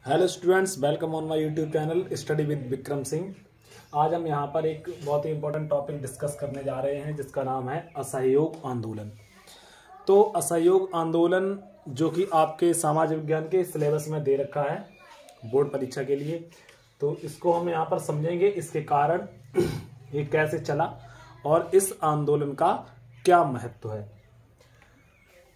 Hello students, welcome on my YouTube channel study with Vikram Singh. आज हम यहाँ पर एक बहुत ही इंपॉर्टेंट टॉपिक डिस्कस करने जा रहे हैं जिसका नाम है असहयोग आंदोलन। तो असहयोग आंदोलन जो कि आपके सामाजिक विज्ञान के सिलेबस में दे रखा है बोर्ड परीक्षा के लिए, तो इसको हम यहाँ पर समझेंगे, इसके कारण ये कैसे चला और इस आंदोलन का क्या महत्व है।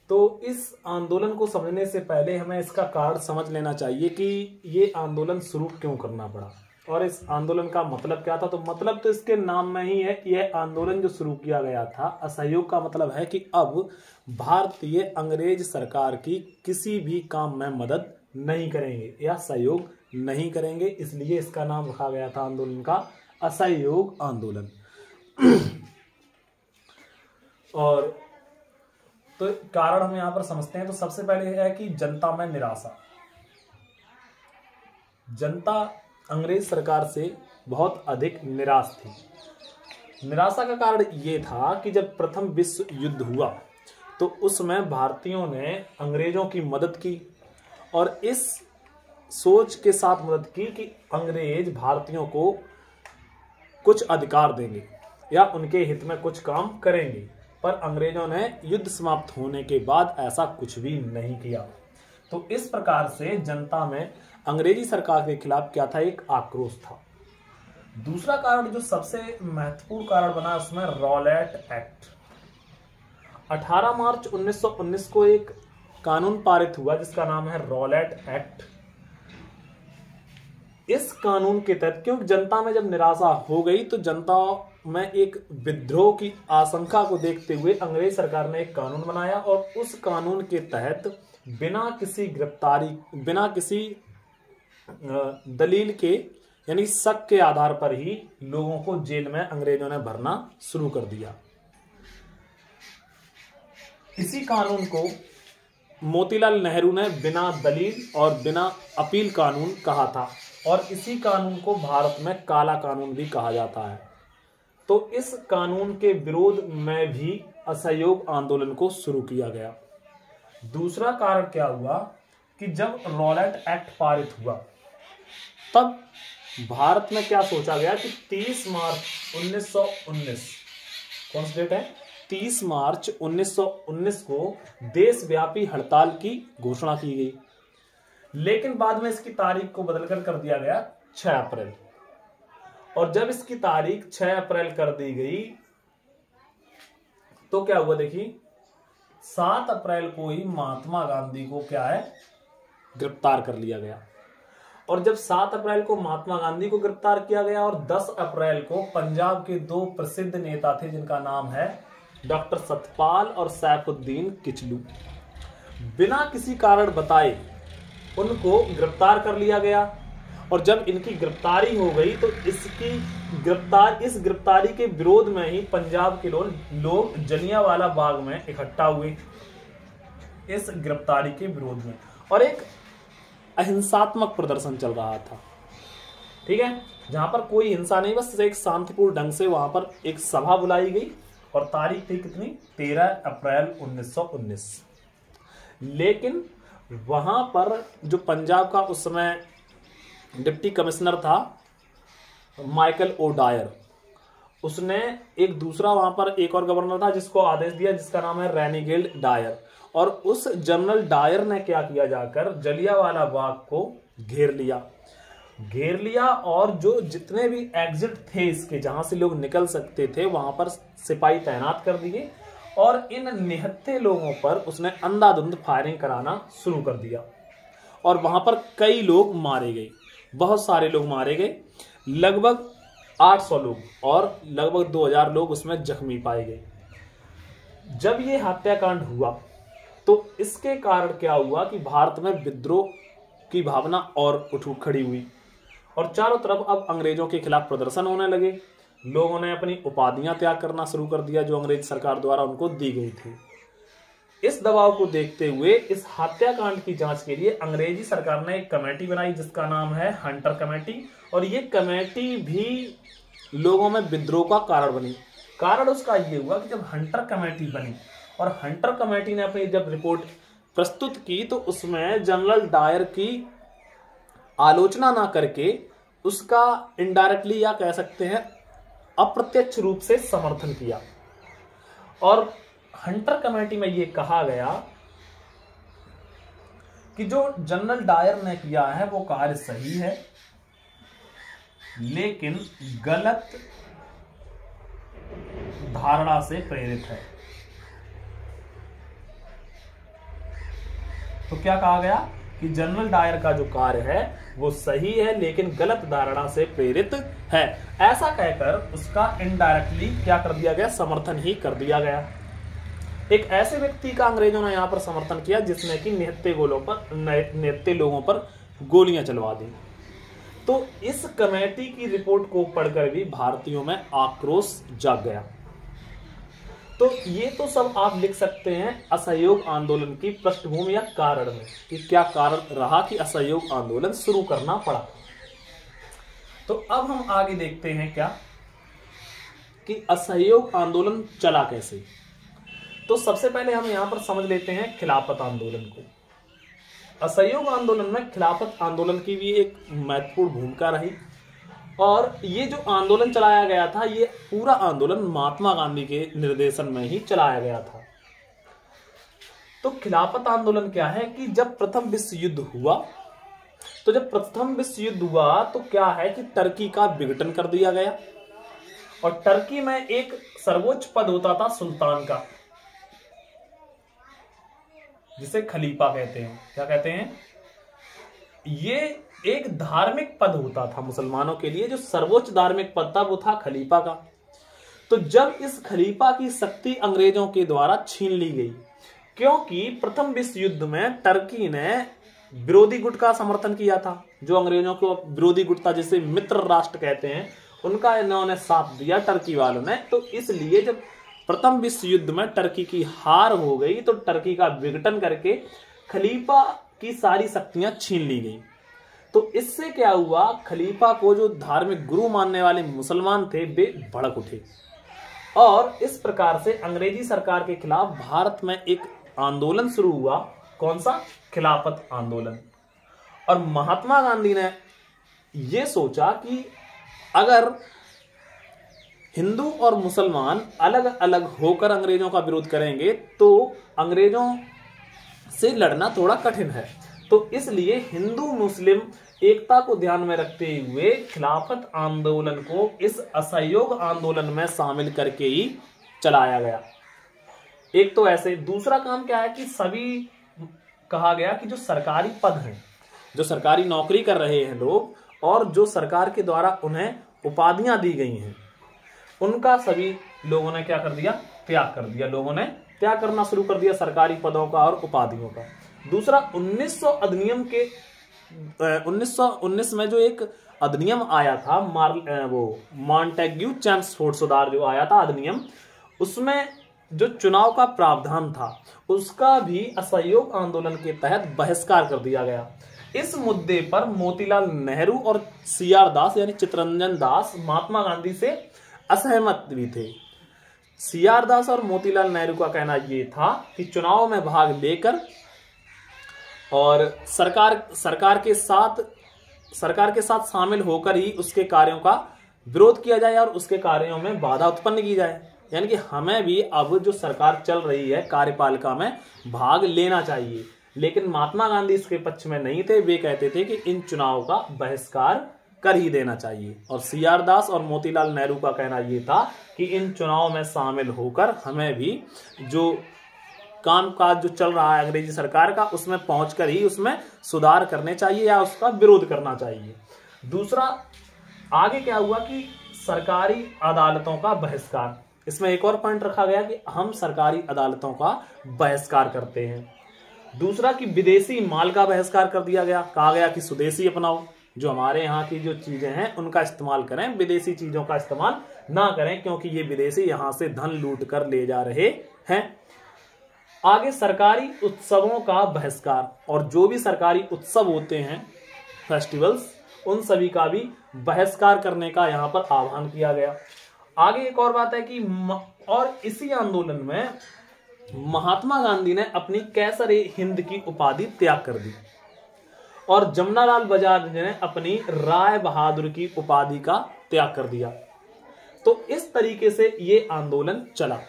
तो इस आंदोलन को समझने से पहले हमें इसका कारण समझ लेना चाहिए कि ये आंदोलन शुरू क्यों करना पड़ा और इस आंदोलन का मतलब क्या था। तो मतलब तो इसके नाम में ही है कि यह आंदोलन जो शुरू किया गया था, असहयोग का मतलब है कि अब भारतीय अंग्रेज सरकार की किसी भी काम में मदद नहीं करेंगे या सहयोग नहीं करेंगे, इसलिए इसका नाम रखा गया था आंदोलन का असहयोग आंदोलन। और तो कारण हम यहां पर समझते हैं। तो सबसे पहले है कि जनता में निराशा। जनता अंग्रेज सरकार से बहुत अधिक निराश थी। निराशा का कारण ये था कि जब प्रथम विश्व युद्ध हुआ तो उसमें भारतीयों ने अंग्रेजों की मदद की और इस सोच के साथ मदद की कि अंग्रेज भारतीयों को कुछ अधिकार देंगे या उनके हित में कुछ काम करेंगे, पर अंग्रेजों ने युद्ध समाप्त होने के बाद ऐसा कुछ भी नहीं किया। तो इस प्रकार से जनता में अंग्रेजी सरकार के खिलाफ क्या था, एक आक्रोश था। दूसरा कारण जो सबसे महत्वपूर्ण कारण बना उसमें रॉलेट एक्ट। 18 मार्च 1919 को एक कानून पारित हुआ जिसका नाम है रॉलेट एक्ट। इस कानून के तहत क्योंकि जनता में जब निराशा हो गई तो जनता में एक विद्रोह की आशंका को देखते हुए अंग्रेज सरकार ने एक कानून बनाया और उस कानून के तहत बिना किसी गिरफ्तारी, बिना किसी दलील के यानी शक के आधार पर ही लोगों को जेल में अंग्रेजों ने भरना शुरू कर दिया। इसी कानून को मोतीलाल नेहरू ने बिना दलील और बिना अपील कानून कहा था और इसी कानून को भारत में काला कानून भी कहा जाता है। तो इस कानून के विरोध में भी असहयोग आंदोलन को शुरू किया गया। दूसरा कारण क्या हुआ कि जब रॉलेट एक्ट पारित हुआ तब भारत में क्या सोचा गया कि 30 मार्च 1919, कौन सी डेट है, 30 मार्च 1919 को देशव्यापी हड़ताल की घोषणा की गई, लेकिन बाद में इसकी तारीख को बदलकर कर दिया गया 6 अप्रैल। और जब इसकी तारीख 6 अप्रैल कर दी गई तो क्या हुआ, देखिए 7 अप्रैल को ही महात्मा गांधी को क्या है, गिरफ्तार कर लिया गया। और जब 7 अप्रैल को महात्मा गांधी को गिरफ्तार किया गया और 10 अप्रैल को पंजाब के 2 प्रसिद्ध नेता थे जिनका नाम है डॉक्टर सतपाल और सैफुद्दीन किचलू, बिना किसी कारण बताए उनको गिरफ्तार कर लिया गया। और जब इनकी गिरफ्तारी हो गई तो इस गिरफ्तारी के विरोध में ही पंजाब के लोग जलियांवाला बाग में इकट्ठा हुए इस गिरफ्तारी के विरोध में, और एक अहिंसात्मक प्रदर्शन चल रहा था। ठीक है, जहां पर कोई हिंसा नहीं, बस एक शांतिपूर्ण ढंग से वहां पर एक सभा बुलाई गई और तारीख थी कितनी, 13 अप्रैल 1919। लेकिन वहां पर जो पंजाब का उस समय डिप्टी कमिश्नर था माइकल ओ डायर, उसने एक दूसरा वहां पर एक और गवर्नर था जिसको आदेश दिया जिसका नाम है रेनिगेल्ड डायर, और उस जनरल डायर ने क्या किया, जाकर जलियांवाला बाग को घेर लिया और जो जितने भी एग्जिट थे इसके, जहां से लोग निकल सकते थे, वहां पर सिपाही तैनात कर दिए और इन निहत्थे लोगों पर उसने अंधाधुंध फायरिंग कराना शुरू कर दिया और वहां पर कई लोग मारे गए, बहुत सारे लोग मारे गए, लगभग 800 लोग और लगभग 2000 लोग उसमें जख्मी पाए गए। जब ये हत्याकांड हुआ तो इसके कारण क्या हुआ कि भारत में विद्रोह की भावना और उठ खड़ी हुई और चारों तरफ अब अंग्रेजों के खिलाफ प्रदर्शन होने लगे। लोगों ने अपनी उपाधियां त्याग करना शुरू कर दिया जो अंग्रेज सरकार द्वारा उनको दी गई थी। इस दबाव को देखते हुए इस हत्याकांड की जांच के लिए अंग्रेजी सरकार ने एक कमेटी बनाई जिसका नाम है हंटर कमेटी, और ये कमेटी भी लोगों में विद्रोह का कारण बनी। कारण उसका ये हुआ कि जब हंटर कमेटी बनी और हंटर कमेटी ने अपनी जब रिपोर्ट प्रस्तुत की तो उसमें जनरल डायर की आलोचना ना करके उसका इनडायरेक्टली या कह सकते हैं अप्रत्यक्ष रूप से समर्थन किया। और हंटर कमेटी में यह कहा गया कि जो जनरल डायर ने किया है वो कार्य सही है, लेकिन गलत धारणा से प्रेरित है। तो क्या कहा गया कि जनरल डायर का जो कार्य है वो सही है लेकिन गलत धारणा से प्रेरित है। ऐसा कहकर उसका इनडायरेक्टली क्या कर दिया गया, समर्थन ही कर दिया गया। एक ऐसे व्यक्ति का अंग्रेजों ने यहां पर समर्थन किया जिसने कि निहत्थे लोगों पर गोलियां चलवा दी। तो इस कमेटी की रिपोर्ट को पढ़कर भी भारतीयों में आक्रोश जाग गया। तो ये तो सब आप लिख सकते हैं असहयोग आंदोलन की पृष्ठभूमि या कारण में कि क्या कारण रहा कि असहयोग आंदोलन शुरू करना पड़ा। तो अब हम आगे देखते हैं क्या कि असहयोग आंदोलन चला कैसे। तो सबसे पहले हम यहां पर समझ लेते हैं खिलाफत आंदोलन को। असहयोग आंदोलन में खिलाफत आंदोलन की भी एक महत्वपूर्ण भूमिका रही और ये जो आंदोलन चलाया गया था ये पूरा आंदोलन महात्मा गांधी के निर्देशन में ही चलाया गया था। तो खिलाफत आंदोलन क्या है कि जब प्रथम विश्व युद्ध हुआ तो क्या है कि टर्की का विघटन कर दिया गया और टर्की में एक सर्वोच्च पद होता था सुल्तान का, जिसे खलीफा कहते हैं। क्या कहते हैं? ये एक धार्मिक पद होता था मुसलमानों के लिए, जो सर्वोच्च धार्मिक पद था वो था खलीफा का। तो जब इस खलीफा की शक्ति अंग्रेजों के द्वारा छीन ली गई, क्योंकि प्रथम विश्व युद्ध में टर्की ने विरोधी गुट का समर्थन किया था, जो अंग्रेजों को विरोधी गुट था जिसे मित्र राष्ट्र कहते हैं, उनका इन्होंने साथ दिया टर्की वालों ने। तो इसलिए जब प्रथम विश्व युद्ध में टर्की की हार हो गई तो टर्की का विघटन करके खलीफा की सारी शक्तियां छीन ली गई। तो इससे क्या हुआ, खलीफा को जो धार्मिक गुरु मानने वाले मुसलमान थे वे भड़क उठे और इस प्रकार से अंग्रेजी सरकार के खिलाफ भारत में एक आंदोलन शुरू हुआ। कौन सा? खिलाफत आंदोलन। और महात्मा गांधी ने यह सोचा कि अगर हिंदू और मुसलमान अलग अलग होकर अंग्रेजों का विरोध करेंगे तो अंग्रेजों से लड़ना थोड़ा कठिन है। तो इसलिए हिंदू मुस्लिम एकता को ध्यान में रखते हुए खिलाफत आंदोलन को इस असहयोग आंदोलन में शामिल करके ही चलाया गया। एक तो ऐसे, दूसरा काम क्या है कि सभी कहा गया कि जो सरकारी पद हैं, जो सरकारी नौकरी कर रहे हैं लोग और जो सरकार के द्वारा उन्हें उपाधियां दी गई हैं, उनका सभी लोगों ने क्या कर दिया? त्याग कर दिया। लोगों ने त्याग करना शुरू कर दिया सरकारी पदों का और उपाधियों का। दूसरा, 1900 अधिनियम के 1919 में जो एक अधिनियम आया था, वो मॉन्टेग्यू चेम्सफोर्ड सुधार जो आया था अधिनियम, उसमें जो चुनाव का प्रावधान था उसका भी असहयोग आंदोलन के तहत बहिष्कार कर दिया गया। इस मुद्दे पर मोतीलाल नेहरू और CR दास यानी चित्तरंजन दास महात्मा गांधी से असहमत भी थे। CR दास और मोतीलाल नेहरू का कहना यह था कि चुनाव में भाग लेकर और सरकार के साथ शामिल होकर ही उसके कार्यों का विरोध किया जाए और उसके कार्यों में बाधा उत्पन्न की जाए। यानी कि हमें भी अब जो सरकार चल रही है कार्यपालिका में भाग लेना चाहिए। लेकिन महात्मा गांधी इसके पक्ष में नहीं थे। वे कहते थे कि इन चुनाव का बहिष्कार कर ही देना चाहिए। और CR दास और मोतीलाल नेहरू का कहना यह था कि इन चुनाव में शामिल होकर हमें भी जो कामकाज जो चल रहा है अंग्रेजी सरकार का उसमें पहुंचकर ही उसमें सुधार करने चाहिए या उसका विरोध करना चाहिए। दूसरा, आगे क्या हुआ कि सरकारी अदालतों का बहिष्कार। इसमें एक और पॉइंट रखा गया कि हम सरकारी अदालतों का बहिष्कार करते हैं। दूसरा कि विदेशी माल का बहिष्कार कर दिया गया। कहा गया कि स्वदेशी अपनाओ, जो हमारे यहाँ की जो चीजें हैं उनका इस्तेमाल करें, विदेशी चीजों का इस्तेमाल ना करें, क्योंकि ये विदेशी यहां से धन लूट कर ले जा रहे हैं। आगे सरकारी उत्सवों का बहिष्कार, और जो भी सरकारी उत्सव होते हैं फेस्टिवल्स, उन सभी का भी बहिष्कार करने का यहां पर आह्वान किया गया। आगे एक और बात है कि और इसी आंदोलन में महात्मा गांधी ने अपनी कैसर-ए-हिंद की उपाधि त्याग कर दी और जमनालाल बजाज ने अपनी राय बहादुर की उपाधि का त्याग कर दिया। तो इस तरीके से ये आंदोलन चला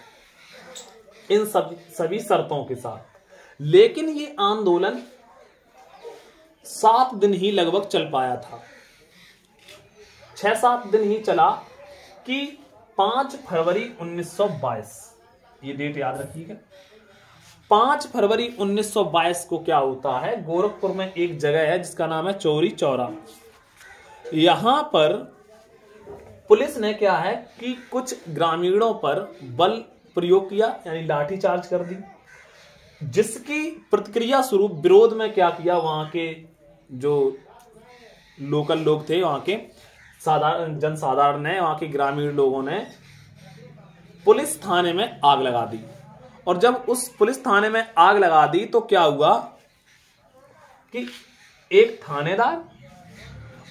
इन सभी शर्तों के साथ। लेकिन ये आंदोलन 7 दिन ही लगभग चल पाया था, 6-7 दिन ही चला कि 5 फरवरी 1922, ये डेट याद रखिएगा, 5 फरवरी 1922 को क्या होता है, गोरखपुर में एक जगह है जिसका नाम है चौरी चौरा। यहां पर पुलिस ने क्या है कि कुछ ग्रामीणों पर बल प्रयोग किया, यानी लाठीचार्ज कर दी, जिसकी प्रतिक्रिया स्वरूप विरोध में क्या किया, वहां के जो लोकल लोग थे, वहां के साधारण जनसाधारण ने, वहां के ग्रामीण लोगों ने पुलिस थाने में आग लगा दी। और जब उस पुलिस थाने में आग लगा दी तो क्या हुआ कि एक थानेदार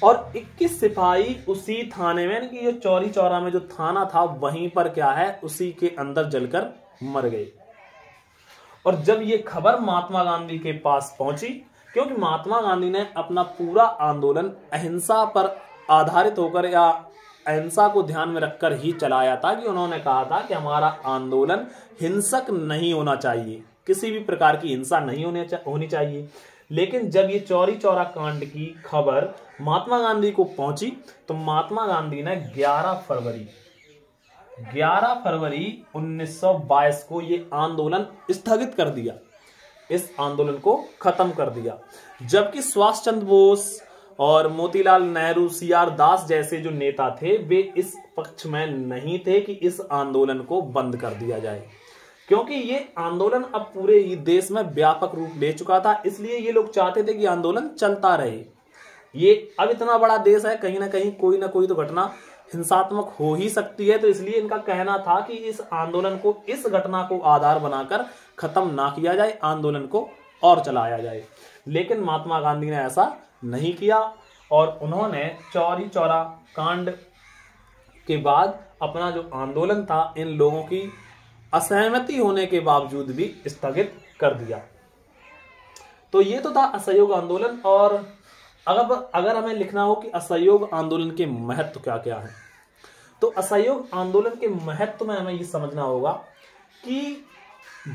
और 21 सिपाही उसी थाने में, कि ये चौरी चौरा में जो थाना था वहीं पर क्या है, उसी के अंदर जलकर मर गए। और जब ये खबर महात्मा गांधी के पास पहुंची, क्योंकि महात्मा गांधी ने अपना पूरा आंदोलन अहिंसा पर आधारित होकर या अहिंसा को ध्यान में रखकर ही चलाया था, कि उन्होंने कहा था कि हमारा आंदोलन हिंसक नहीं होना चाहिए, किसी भी प्रकार की हिंसा नहीं होनी चाहिए। लेकिन जब ये चौरी चौरा कांड की खबर महात्मा गांधी को पहुंची तो महात्मा गांधी ने 11 फरवरी 1922 को ये आंदोलन स्थगित कर दिया, इस आंदोलन को खत्म कर दिया। जबकि सुभाष चंद्र बोस और मोतीलाल नेहरू, सीआर दास जैसे जो नेता थे वे इस पक्ष में नहीं थे कि इस आंदोलन को बंद कर दिया जाए, क्योंकि ये आंदोलन अब पूरे ही देश में व्यापक रूप ले चुका था। इसलिए ये लोग चाहते थे कि आंदोलन चलता रहे। ये अब इतना बड़ा देश है, कहीं ना कहीं कोई ना कोई तो घटना हिंसात्मक हो ही सकती है, तो इसलिए इनका कहना था कि इस आंदोलन को, इस घटना को आधार बनाकर खत्म ना किया जाए, आंदोलन को और चलाया जाए। लेकिन महात्मा गांधी ने ऐसा नहीं किया और उन्होंने चौरी चौरा कांड के बाद अपना जो आंदोलन था इन लोगों की असहमति होने के बावजूद भी स्थगित कर दिया। तो ये तो था असहयोग आंदोलन। और अगर हमें लिखना हो कि असहयोग आंदोलन के महत्व क्या क्या है, तो असहयोग आंदोलन के महत्व में हमें ये समझना होगा कि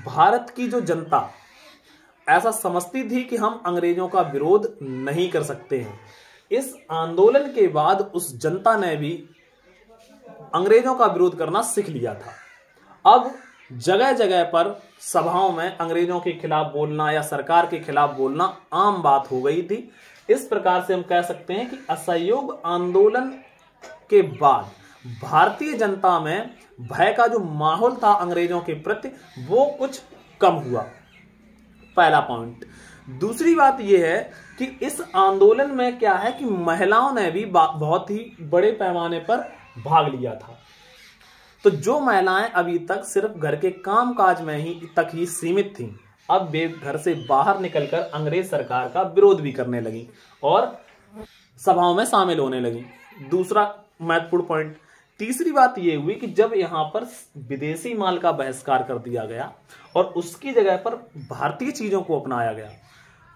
भारत की जो जनता ऐसा समझती थी कि हम अंग्रेजों का विरोध नहीं कर सकते हैं। इस आंदोलन के बाद उस जनता ने भी अंग्रेजों का विरोध करना सीख लिया था। अब जगह जगह पर सभाओं में अंग्रेजों के खिलाफ बोलना या सरकार के खिलाफ बोलना आम बात हो गई थी। इस प्रकार से हम कह सकते हैं कि असहयोग आंदोलन के बाद भारतीय जनता में भय का जो माहौल था अंग्रेजों के प्रति वो कुछ कम हुआ, पहला पॉइंट। दूसरी बात यह है कि इस आंदोलन में क्या है कि महिलाओं ने भी बहुत ही बड़े पैमाने पर भाग लिया था। तो जो महिलाएं अभी तक सिर्फ घर के कामकाज में ही तक ही सीमित थीं, अब वे घर से बाहर निकलकर अंग्रेज सरकार का विरोध भी करने लगी और सभाओं में शामिल होने लगी। दूसरा महत्वपूर्ण पॉइंट। तीसरी बात यह हुई कि जब यहां पर विदेशी माल का बहिष्कार कर दिया गया और उसकी जगह पर भारतीय चीजों को अपनाया गया,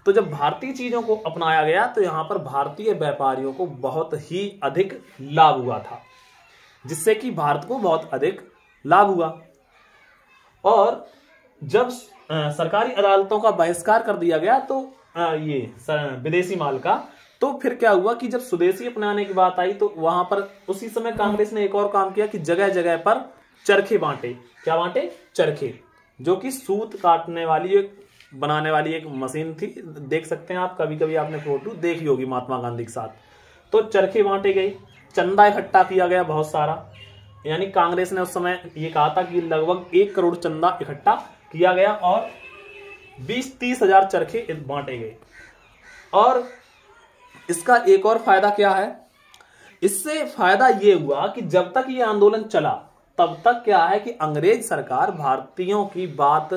तो जब भारतीय चीजों को अपनाया गया तो यहां पर भारतीय व्यापारियों को बहुत ही अधिक लाभ हुआ था, जिससे कि भारत को बहुत अधिक लाभ हुआ। और जब सरकारी अदालतों का बहिष्कार कर दिया गया तो ये विदेशी माल का, तो फिर क्या हुआ कि जब स्वदेशी अपनाने की बात आई तो वहां पर उसी समय कांग्रेस ने एक और काम किया कि जगह जगह पर चरखे बांटे। क्या बांटे? चरखे, जो कि सूत काटने वाली बनाने वाली एक मशीन थी। देख सकते हैं आप, कभी कभी आपने फोटो देखी होगी महात्मा गांधी के साथ। तो चरखे बांटे गए, चंदा इकट्ठा किया गया बहुत सारा, यानी कांग्रेस ने उस समय ये कहा था कि लगभग 1 करोड़ चंदा इकट्ठा किया गया और 20-30 हजार चरखे बांटे गए। और इसका एक और फायदा क्या है, इससे फायदा ये हुआ कि जब तक ये आंदोलन चला तब तक क्या है कि अंग्रेज सरकार भारतीयों की बात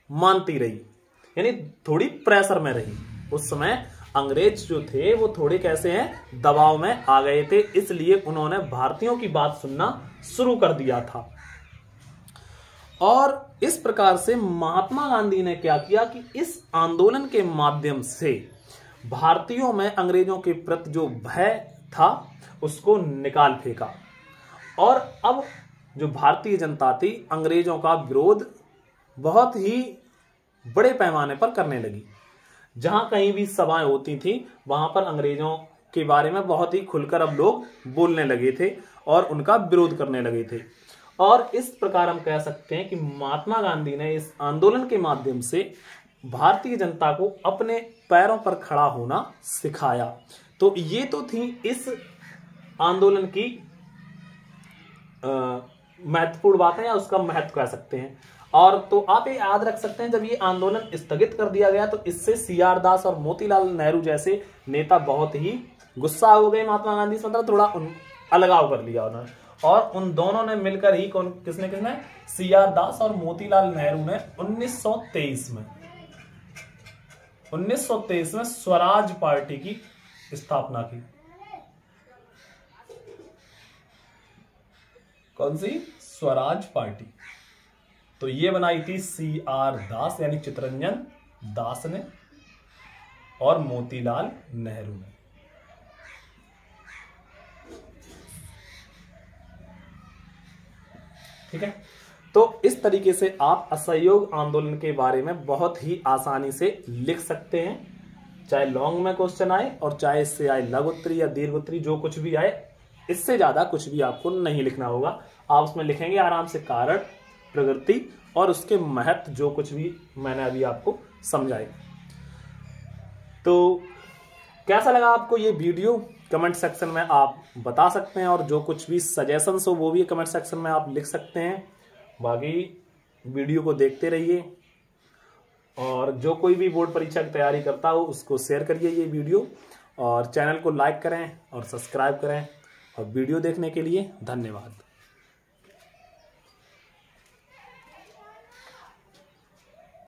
मानती रही, यानी थोड़ी प्रेशर में रही। उस समय अंग्रेज जो थे वो थोड़े कैसे हैं, दबाव में आ गए थे, इसलिए उन्होंने भारतीयों की बात सुनना शुरू कर दिया था। और इस प्रकार से महात्मा गांधी ने क्या किया कि इस आंदोलन के माध्यम से भारतीयों में अंग्रेजों के प्रति जो भय था उसको निकाल फेंका। और अब जो भारतीय जनता थी अंग्रेजों का विरोध बहुत ही बड़े पैमाने पर करने लगी। जहां कहीं भी सभाएं होती थी वहां पर अंग्रेजों के बारे में बहुत ही खुलकर अब लोग बोलने लगे थे और उनका विरोध करने लगे थे। और इस प्रकार हम कह सकते हैं कि महात्मा गांधी ने इस आंदोलन के माध्यम से भारतीय जनता को अपने पैरों पर खड़ा होना सिखाया। तो ये तो थी इस आंदोलन की महत्वपूर्ण बातें या उसका महत्व कह सकते हैं। और तो आप ये याद रख सकते हैं जब ये आंदोलन स्थगित कर दिया गया तो इससे सीआर दास और मोतीलाल नेहरू जैसे नेता बहुत ही गुस्सा हो गए महात्मा गांधी से, मतलब थोड़ा अलगाव कर लिया उन्होंने। और उन दोनों ने मिलकर ही किसने सीआर दास और मोतीलाल नेहरू ने 1923 में स्वराज पार्टी की स्थापना की। कौन सी? स्वराज पार्टी। तो ये बनाई थी सीआर दास यानी चित्तरंजन दास ने और मोतीलाल नेहरू ने। ठीक है, तो इस तरीके से आप असहयोग आंदोलन के बारे में बहुत ही आसानी से लिख सकते हैं, चाहे लॉन्ग में क्वेश्चन आए और चाहे इससे आए लघु उत्तरी या दीर्घ उत्तरी, जो कुछ भी आए। इससे ज्यादा कुछ भी आपको नहीं लिखना होगा। आप उसमें लिखेंगे आराम से कारण, प्रगति और उसके महत्व, जो कुछ भी मैंने अभी आपको समझाया। तो कैसा लगा आपको ये वीडियो कमेंट सेक्शन में आप बता सकते हैं, और जो कुछ भी सजेशंस हो वो भी कमेंट सेक्शन में आप लिख सकते हैं। बाकी वीडियो को देखते रहिए और जो कोई भी बोर्ड परीक्षा की तैयारी करता हो उसको शेयर करिए ये वीडियो, और चैनल को लाइक करें और सब्सक्राइब करें। और वीडियो देखने के लिए धन्यवाद।